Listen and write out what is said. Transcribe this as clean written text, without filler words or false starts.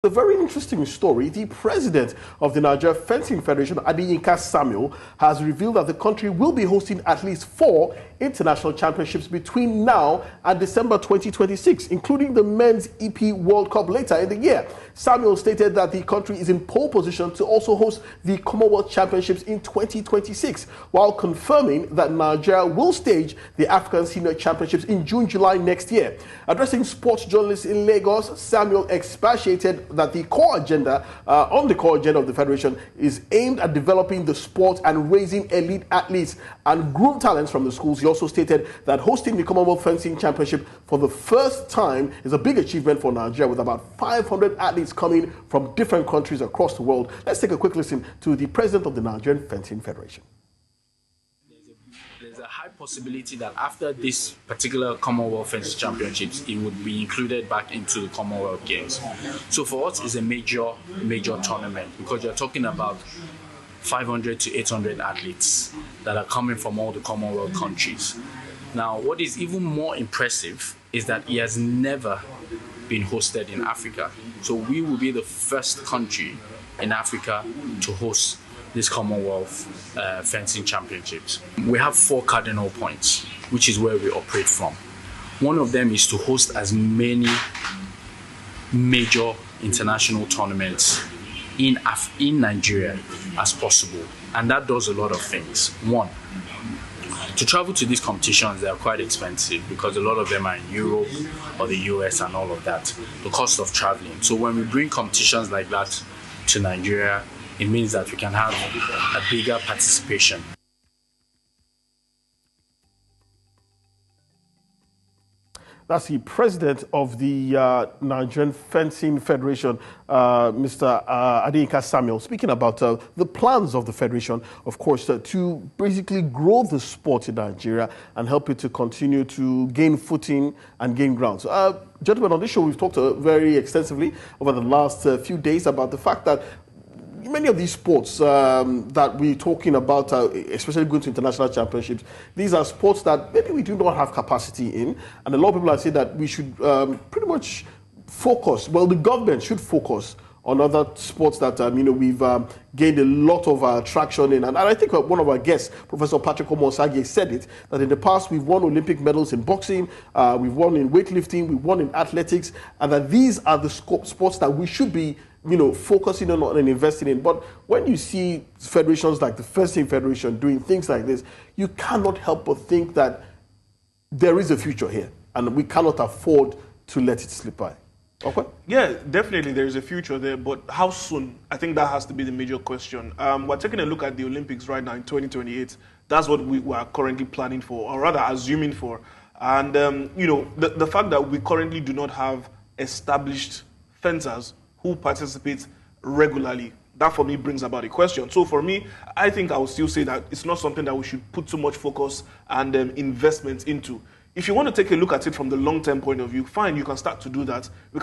A very interesting story. The president of the Nigerian Fencing Federation, Adeyinka Samuel, has revealed that the country will be hosting at least 4 international championships between now and December 2026, including the Men's EP World Cup later in the year. Samuel stated that the country is in pole position to also host the Commonwealth Championships in 2026, while confirming that Nigeria will stage the African Senior Championships in June-July next year. Addressing sports journalists in Lagos, Samuel expatiated that the core agenda of the Federation is aimed at developing the sport and raising elite athletes and groom talents from the schools. He also stated that hosting the Commonwealth Fencing Championship for the first time is a big achievement for Nigeria, with about 500 athletes coming from different countries across the world. Let's take a quick listen to the president of the Nigerian Fencing Federation. There's a high possibility that after this particular Commonwealth Fencing Championships, it would be included back into the Commonwealth Games. So for us, it's a major tournament, because you're talking about 500 to 800 athletes that are coming from all the Commonwealth countries. Now, what is even more impressive is that it has never been hosted in Africa. So we will be the first country in Africa to host this Commonwealth Fencing Championships. We have 4 cardinal points, which is where we operate from. One of them is to host as many major international tournaments in Nigeria as possible. And that does a lot of things. One, to travel to these competitions, they are quite expensive, because a lot of them are in Europe or the US and all of that, the cost of traveling. So when we bring competitions like that to Nigeria, it means that we can have a bigger participation. That's the president of the Nigerian Fencing Federation, Mr. Adeyinka Samuel, speaking about the plans of the federation, of course, to basically grow the sport in Nigeria and help it to continue to gain footing and gain ground. So, gentlemen, on this show, we've talked very extensively over the last few days about the fact that many of these sports that we're talking about, especially going to international championships, these are sports that maybe we do not have capacity in. And a lot of people are saying that we should pretty much focus, well, the government should focus on other sports that, we've gained a lot of traction in. And I think one of our guests, Professor Patrick Omosage, said it, that in the past we've won Olympic medals in boxing, we've won in weightlifting, we've won in athletics, and that these are the sports that we should be focusing on and investing in. But when you see federations like the Fencing Federation doing things like this, you cannot help but think that there is a future here, and we cannot afford to let it slip by. Okay? Yeah, definitely there is a future there, but how soon? I think that has to be the major question. We're taking a look at the Olympics right now in 2028. That's what we are currently planning for, or rather assuming for. And, the fact that we currently do not have established fencers who participate regularly, that for me brings about a question. So for me, I think I would still say that it's not something that we should put too much focus and investment into. If you want to take a look at it from the long-term point of view, fine, you can start to do that.